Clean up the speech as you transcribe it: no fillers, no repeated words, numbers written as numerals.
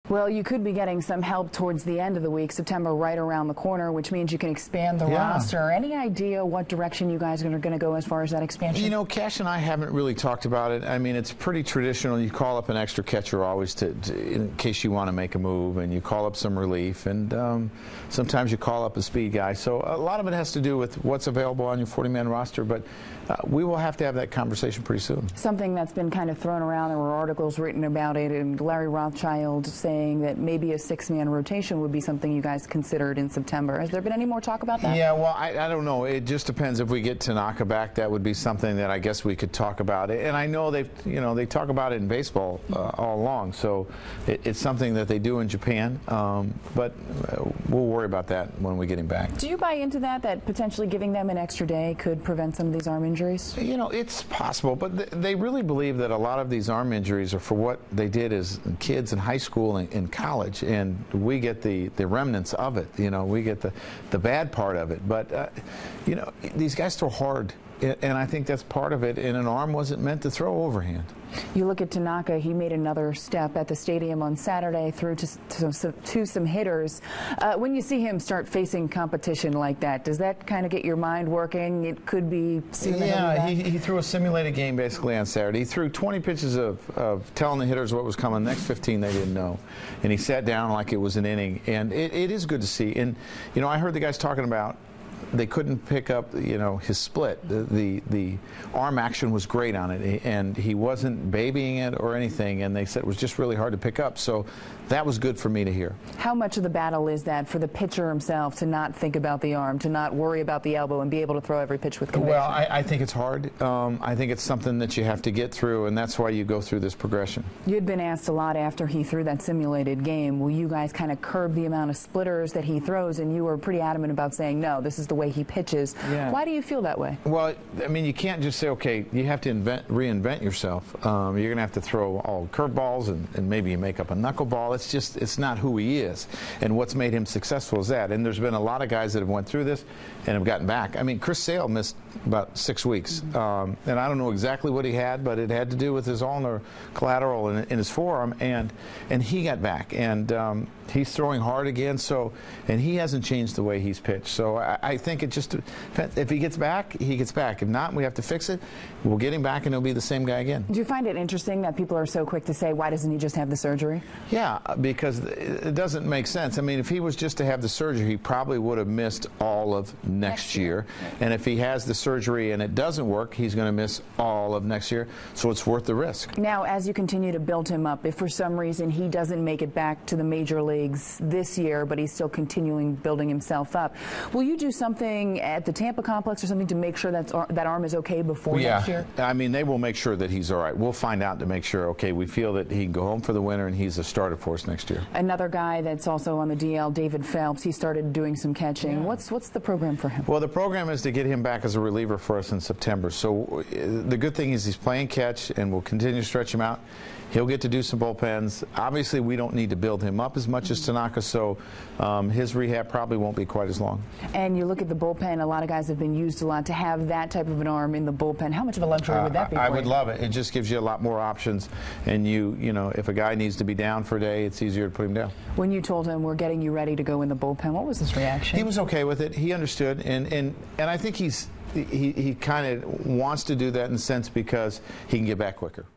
Well, you could be getting some help towards the end of the week, September right around the corner, which means you can expand the roster. Any idea what direction you guys are going to go as far as that expansion? You know, Cash and I haven't really talked about it. I mean, it's pretty traditional. You call up an extra catcher always in case you want to make a move, and you call up some relief, and sometimes you call up a speed guy. So a lot of it has to do with what's available on your 40-man roster, but we will have to have that conversation pretty soon. Something that's been kind of thrown around, there were articles written about it, and Larry Rothschild saying that maybe a 6-man rotation would be something you guys considered in September. Has there been any more talk about that? Yeah, well, I don't know. It just depends. If we get Tanaka back, that would be something that I guess we could talk about. And I know they talk about it in baseball all along, so it's something that they do in Japan. But we'll worry about that when we get him back. Do you buy into that potentially giving them an extra day could prevent some of these arm injuries? You know, it's possible, but they really believe that a lot of these arm injuries are for what they did as kids in high school and in college, and we get the remnants of it. You know, we get the bad part of it. But you know, these guys throw hard, and I think that's part of it. And an arm wasn't meant to throw overhand. You look at Tanaka, he made another step at the stadium on Saturday through to some hitters. When you see him start facing competition like that, does that kind of get your mind working? It could be soon. Yeah, he threw a simulated game basically on Saturday. He threw 20 pitches of telling the hitters what was coming. The next 15 they didn't know. And he sat down like it was an inning. And it is good to see. And, you know, I heard the guys talking about they couldn't pick up, you know, his split. The arm action was great on it, and he wasn't babying it or anything, and they said it was just really hard to pick up. So that was good for me to hear. How much of the battle is that for the pitcher himself to not think about the arm, to not worry about the elbow, and be able to throw every pitch with conviction? Well, I think it's hard. I think it's something that you have to get through, and that's why you go through this progression. You'd been asked a lot after he threw that simulated game. Will you guys kind of curb the amount of splitters that he throws? And you were pretty adamant about saying, no, this is the way he pitches. Yeah. Why do you feel that way? Well, I mean, you can't just say, okay, you have to reinvent yourself. You're going to have to throw all curveballs, and maybe you make up a knuckleball. It's not who he is, and what's made him successful is that. And there's been a lot of guys that have went through this and have gotten back. I mean, Chris Sale missed about 6 weeks, and I don't know exactly what he had, but it had to do with his ulnar collateral in his forearm, and he got back, and he's throwing hard again. So, and he hasn't changed the way he's pitched. So I think it just depends. If he gets back, he gets back. If not, we have to fix it. We'll get him back, and he'll be the same guy again. Do you find it interesting that people are so quick to say, why doesn't he just have the surgery? Yeah, because it doesn't make sense. I mean, if he was just to have the surgery, he probably would have missed all of next year. And if he has the surgery and it doesn't work, he's going to miss all of next year. So it's worth the risk. Now, as you continue to build him up, if for some reason he doesn't make it back to the major leagues this year, but he's still continuing building himself up, will you do something at the Tampa complex or something to make sure that arm is okay before next year? I mean, they will make sure that he's all right. We'll find out to make sure, okay, we feel that he can go home for the winter and he's a starter for us next year. Another guy that's also on the DL, David Phelps, he started doing some catching. Yeah. What's the program for him? Well, the program is to get him back as a reliever for us in September. So the good thing is he's playing catch, and we'll continue to stretch him out. He'll get to do some bullpens. Obviously, we don't need to build him up as much as Tanaka, so his rehab probably won't be quite as long. And you look at the bullpen, a lot of guys have been used a lot. To have that type of an arm in the bullpen, how much of a luxury would that be for you? I would love it. It just gives you a lot more options, and you know, if a guy needs to be down for a day, it's easier to put him down. When you told him we're getting you ready to go in the bullpen, what was his reaction? He was okay with it. He understood, and I think he kind of wants to do that in a sense because he can get back quicker.